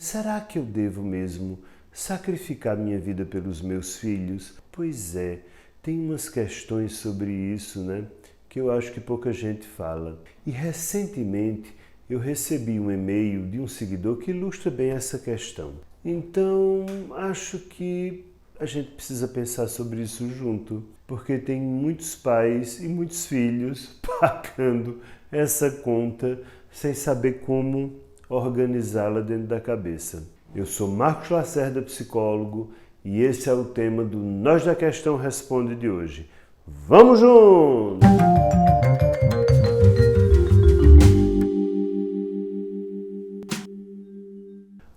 Será que eu devo mesmo sacrificar minha vida pelos meus filhos? Pois é, tem umas questões sobre isso, né? Que eu acho que pouca gente fala. E recentemente eu recebi um e-mail de um seguidor que ilustra bem essa questão. Então, acho que a gente precisa pensar sobre isso junto, porque tem muitos pais e muitos filhos pagando essa conta sem saber como organizá-la dentro da cabeça. Eu sou Marcos Lacerda, psicólogo, e esse é o tema do Nós da Questão Responde de hoje. Vamos juntos!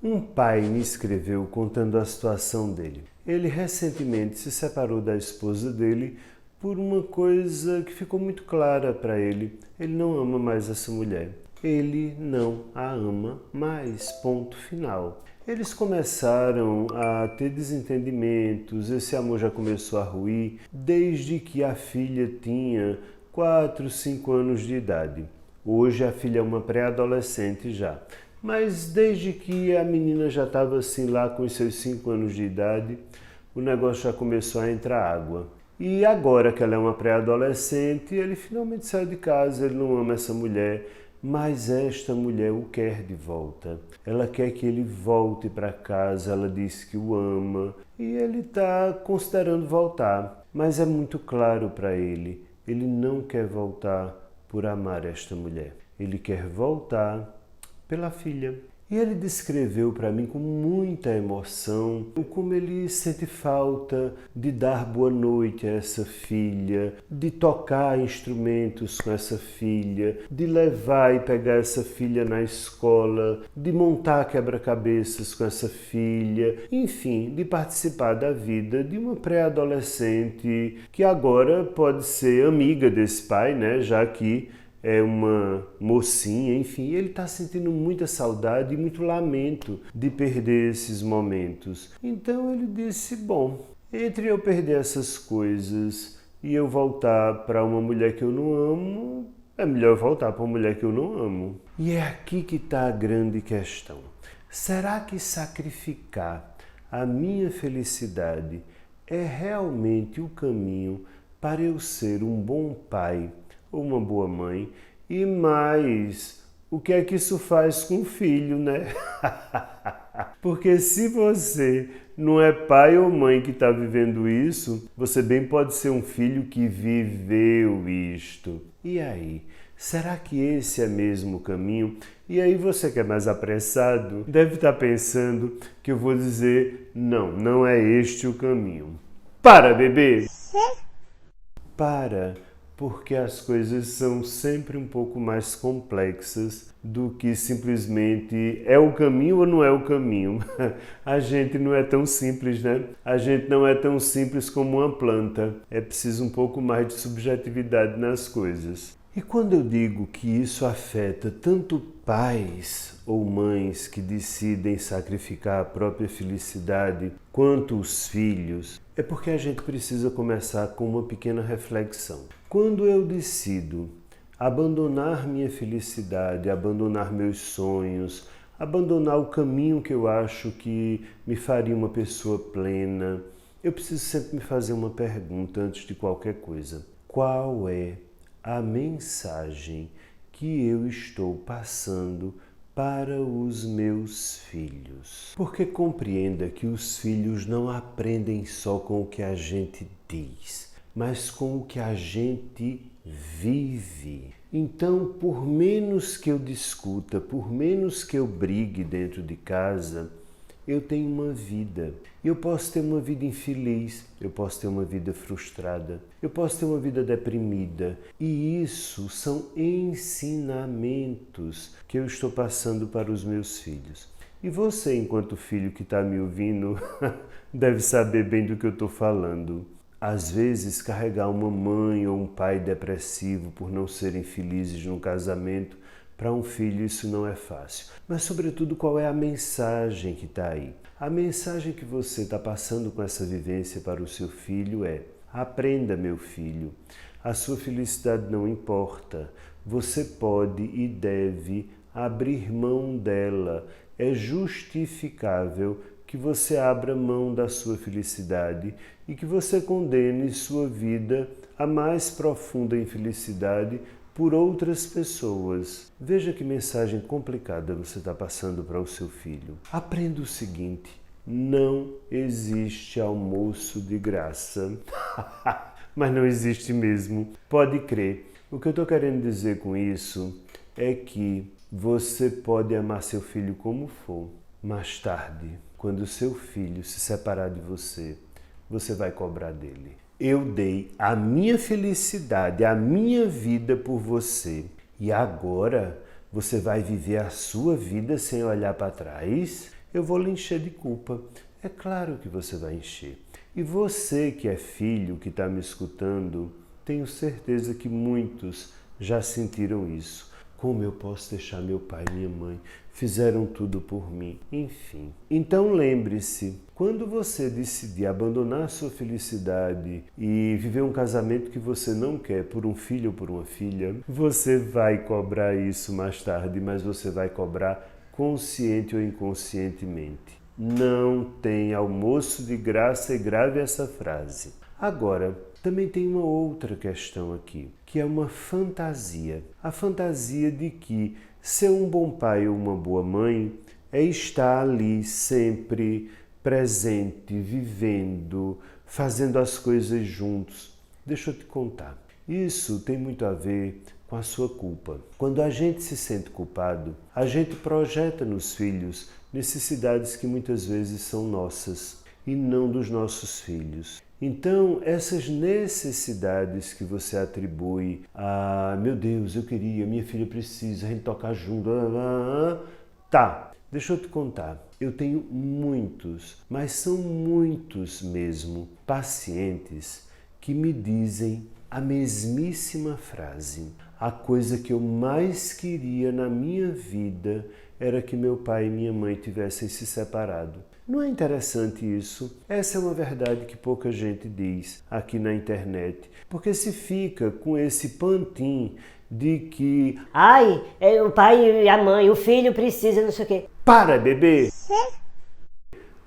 Um pai me escreveu contando a situação dele. Ele recentemente se separou da esposa dele por uma coisa que ficou muito clara para ele. Ele não ama mais essa mulher. Ele não a ama mais, ponto final. Eles começaram a ter desentendimentos, esse amor já começou a ruir desde que a filha tinha 4, 5 anos de idade. Hoje a filha é uma pré-adolescente já. Mas desde que a menina já estava assim lá com os seus 5 anos de idade, o negócio já começou a entrar água. E agora que ela é uma pré-adolescente, ele finalmente saiu de casa, ele não ama essa mulher, mas esta mulher o quer de volta. Ela quer que ele volte para casa, ela diz que o ama e ele está considerando voltar. Mas é muito claro para ele não quer voltar por amar esta mulher. Ele quer voltar pela filha. E ele descreveu para mim com muita emoção como ele sente falta de dar boa noite a essa filha, de tocar instrumentos com essa filha, de levar e pegar essa filha na escola, de montar quebra-cabeças com essa filha, enfim, de participar da vida de uma pré-adolescente que agora pode ser amiga desse pai, né, já que é uma mocinha, enfim, ele está sentindo muita saudade e muito lamento de perder esses momentos. Então ele disse, bom, entre eu perder essas coisas e eu voltar para uma mulher que eu não amo, é melhor voltar para uma mulher que eu não amo. E é aqui que está a grande questão. Será que sacrificar a minha felicidade é realmente o caminho para eu ser um bom pai ou uma boa mãe? E mais, o que é que isso faz com o filho, né? Porque se você não é pai ou mãe que está vivendo isso, você bem pode ser um filho que viveu isto. E aí? Será que esse é mesmo o caminho? E aí você que é mais apressado deve estar pensando que eu vou dizer não, não é este o caminho. Para, bebê! Para! Porque as coisas são sempre um pouco mais complexas do que simplesmente é o caminho ou não é o caminho. A gente não é tão simples, né? A gente não é tão simples como uma planta. É preciso um pouco mais de subjetividade nas coisas. E quando eu digo que isso afeta tanto pais ou mães que decidem sacrificar a própria felicidade, quanto os filhos, é porque a gente precisa começar com uma pequena reflexão. Quando eu decido abandonar minha felicidade, abandonar meus sonhos, abandonar o caminho que eu acho que me faria uma pessoa plena, eu preciso sempre me fazer uma pergunta antes de qualquer coisa. Qual é a mensagem que eu estou passando para os meus filhos? Porque compreenda que os filhos não aprendem só com o que a gente diz, mas com o que a gente vive. Então, por menos que eu discuta, por menos que eu brigue dentro de casa, eu tenho uma vida. Eu posso ter uma vida infeliz, eu posso ter uma vida frustrada, eu posso ter uma vida deprimida. E isso são ensinamentos que eu estou passando para os meus filhos. E você, enquanto filho que está me ouvindo, deve saber bem do que eu estou falando. Às vezes, carregar uma mãe ou um pai depressivo por não serem felizes no casamento, para um filho isso não é fácil. Mas, sobretudo, qual é a mensagem que está aí? A mensagem que você está passando com essa vivência para o seu filho é: aprenda, meu filho, a sua felicidade não importa. Você pode e deve abrir mão dela é justificável que você abra mão da sua felicidade e que você condene sua vida à mais profunda infelicidade por outras pessoas. Veja que mensagem complicada você está passando para o seu filho. Aprenda o seguinte: não existe almoço de graça. Mas não existe mesmo. Pode crer. O que eu estou querendo dizer com isso é que você pode amar seu filho como for. Mais tarde, quando o seu filho se separar de você, você vai cobrar dele. Eu dei a minha felicidade, a minha vida por você. E agora você vai viver a sua vida sem olhar para trás? Eu vou lhe encher de culpa. É claro que você vai encher. E você que é filho, que está me escutando, tenho certeza que muitos já sentiram isso. Como eu posso deixar meu pai e minha mãe? Fizeram tudo por mim. Enfim. Então lembre-se, quando você decidir abandonar sua felicidade e viver um casamento que você não quer por um filho ou por uma filha, você vai cobrar isso mais tarde, mas você vai cobrar consciente ou inconscientemente. Não tem almoço de graça, e grave essa frase. Agora, também tem uma outra questão aqui, que é uma fantasia. A fantasia de que ser um bom pai ou uma boa mãe é estar ali sempre presente, vivendo, fazendo as coisas juntos. Deixa eu te contar. Isso tem muito a ver com a sua culpa. Quando a gente se sente culpado, a gente projeta nos filhos necessidades que muitas vezes são nossas e não dos nossos filhos. Então, essas necessidades que você atribui a, meu Deus, eu queria, minha filha precisa, a gente tocar junto, tá, deixa eu te contar. Eu tenho muitos, mas são muitos mesmo, pacientes que me dizem a mesmíssima frase. A coisa que eu mais queria na minha vida era que meu pai e minha mãe tivessem se separado. Não é interessante isso? Essa é uma verdade que pouca gente diz aqui na internet, porque se fica com esse pantim de que ai, o pai e a mãe, o filho precisa, não sei o quê. Para, bebê!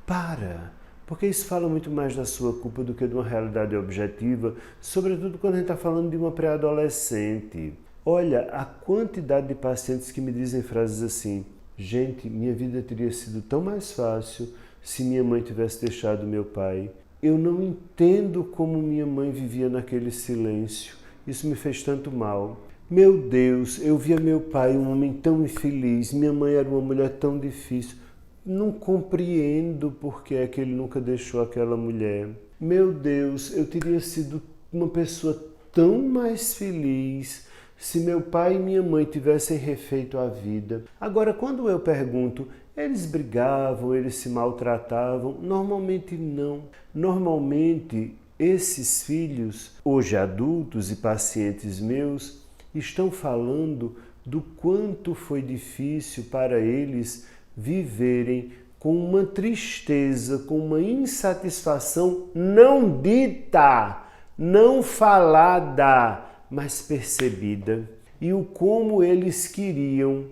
Para! Porque isso fala muito mais da sua culpa do que de uma realidade objetiva, sobretudo quando a gente está falando de uma pré-adolescente. Olha, a quantidade de pacientes que me dizem frases assim: gente, minha vida teria sido tão mais fácil se minha mãe tivesse deixado meu pai. Eu não entendo como minha mãe vivia naquele silêncio. Isso me fez tanto mal. Meu Deus, eu via meu pai um homem tão infeliz, minha mãe era uma mulher tão difícil. Não compreendo por que é que ele nunca deixou aquela mulher. Meu Deus, eu teria sido uma pessoa tão mais feliz se meu pai e minha mãe tivessem refeito a vida. Agora, quando eu pergunto, eles brigavam, eles se maltratavam? Normalmente não. Normalmente, esses filhos, hoje adultos e pacientes meus, estão falando do quanto foi difícil para eles viverem com uma tristeza, com uma insatisfação não dita, não falada, mas percebida. E o como eles queriam,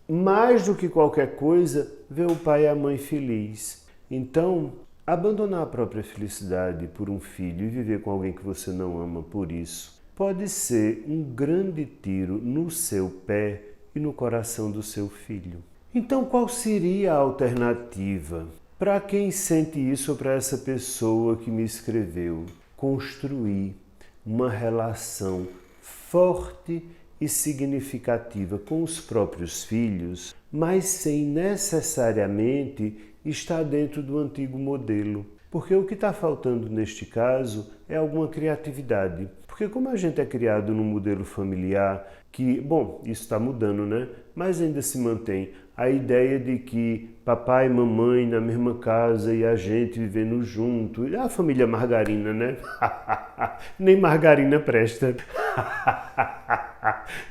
mais do que qualquer coisa, ver o pai e a mãe feliz. Então, abandonar a própria felicidade por um filho e viver com alguém que você não ama por isso, pode ser um grande tiro no seu pé e no coração do seu filho. Então, qual seria a alternativa? Para quem sente isso ou para essa pessoa que me escreveu? Construir uma relação forte e significativa com os próprios filhos, mas sem necessariamente estar dentro do antigo modelo. Porque o que está faltando neste caso é alguma criatividade. Porque como a gente é criado num modelo familiar que, bom, isso está mudando, né? Mas ainda se mantém a ideia de que papai e mamãe na mesma casa e a gente vivendo junto. A família margarina, né? Nem margarina presta.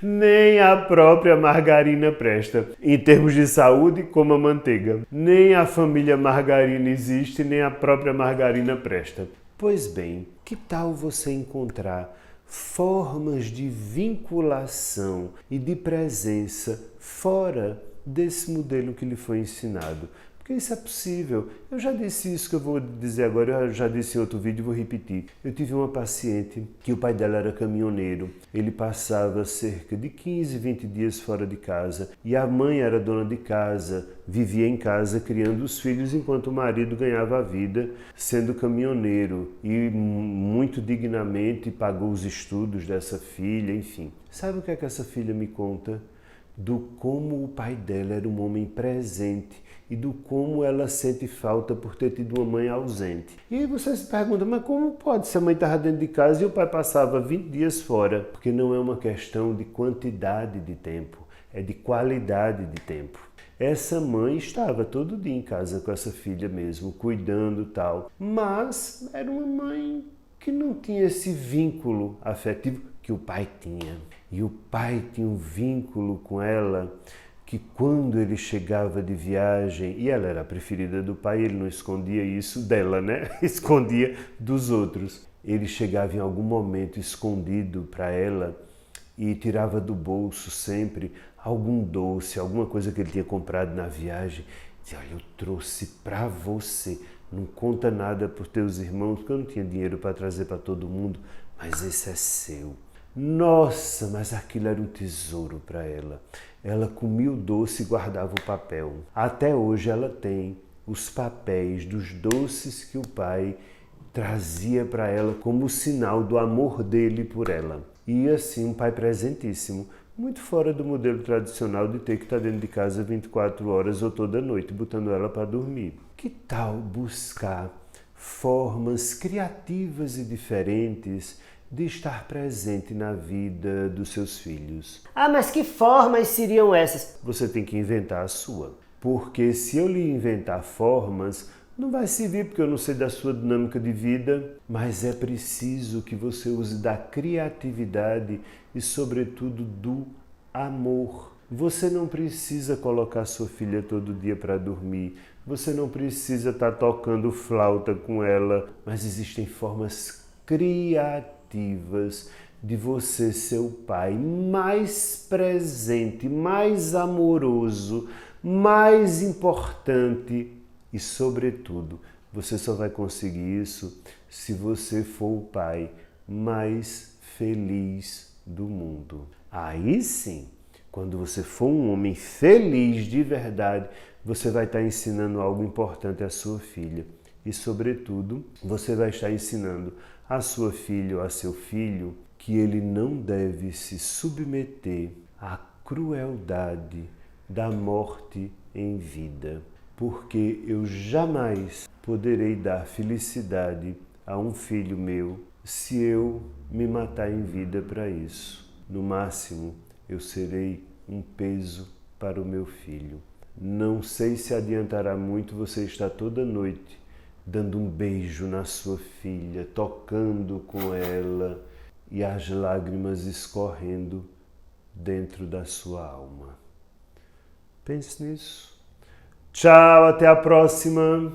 Nem a própria margarina presta. Em termos de saúde, coma manteiga. Nem a família margarina existe, nem a própria margarina presta. Pois bem, que tal você encontrar formas de vinculação e de presença fora desse modelo que lhe foi ensinado. Porque isso é possível. Eu já disse isso que eu vou dizer agora, eu já disse em outro vídeo e vou repetir. Eu tive uma paciente que o pai dela era caminhoneiro. Ele passava cerca de 15, 20 dias fora de casa e a mãe era dona de casa, vivia em casa criando os filhos enquanto o marido ganhava a vida sendo caminhoneiro e muito dignamente pagou os estudos dessa filha, enfim. Sabe o que é que essa filha me conta? Do como o pai dela era um homem presente e do como ela sente falta por ter tido uma mãe ausente. E aí você se pergunta, mas como pode se a mãe estava dentro de casa e o pai passava 20 dias fora? Porque não é uma questão de quantidade de tempo, é de qualidade de tempo. Essa mãe estava todo dia em casa com essa filha mesmo, cuidando e tal, mas era uma mãe que não tinha esse vínculo afetivo que o pai tinha. E o pai tinha um vínculo com ela que quando ele chegava de viagem, e ela era a preferida do pai, ele não escondia isso dela, né? Escondia dos outros. Ele chegava em algum momento escondido para ela e tirava do bolso sempre algum doce, alguma coisa que ele tinha comprado na viagem. Dizia, olha, eu trouxe para você. Não conta nada para os teus irmãos, porque eu não tinha dinheiro para trazer para todo mundo, mas esse é seu. Nossa, mas aquilo era um tesouro para ela. Ela comia o doce e guardava o papel. Até hoje ela tem os papéis dos doces que o pai trazia para ela como sinal do amor dele por ela. E assim, um pai presentíssimo, muito fora do modelo tradicional de ter que estar dentro de casa 24 horas ou toda noite, botando ela para dormir. Que tal buscar formas criativas e diferentes de estar presente na vida dos seus filhos? Ah, mas que formas seriam essas? Você tem que inventar a sua. Porque se eu lhe inventar formas, não vai servir porque eu não sei da sua dinâmica de vida, mas é preciso que você use da criatividade e, sobretudo, do amor. Você não precisa colocar sua filha todo dia para dormir, você não precisa estar tocando flauta com ela, mas existem formas criativas de você ser o pai mais presente, mais amoroso, mais importante e, sobretudo, você só vai conseguir isso se você for o pai mais feliz do mundo. Aí sim, quando você for um homem feliz de verdade, você vai estar ensinando algo importante à sua filha. E, sobretudo, você vai estar ensinando a sua filha ou a seu filho que ele não deve se submeter à crueldade da morte em vida, porque eu jamais poderei dar felicidade a um filho meu se eu me matar em vida para isso. No máximo, eu serei um peso para o meu filho. Não sei se adiantará muito você estar toda noite dando um beijo na sua filha, tocando com ela e as lágrimas escorrendo dentro da sua alma. Pense nisso. Tchau, até a próxima!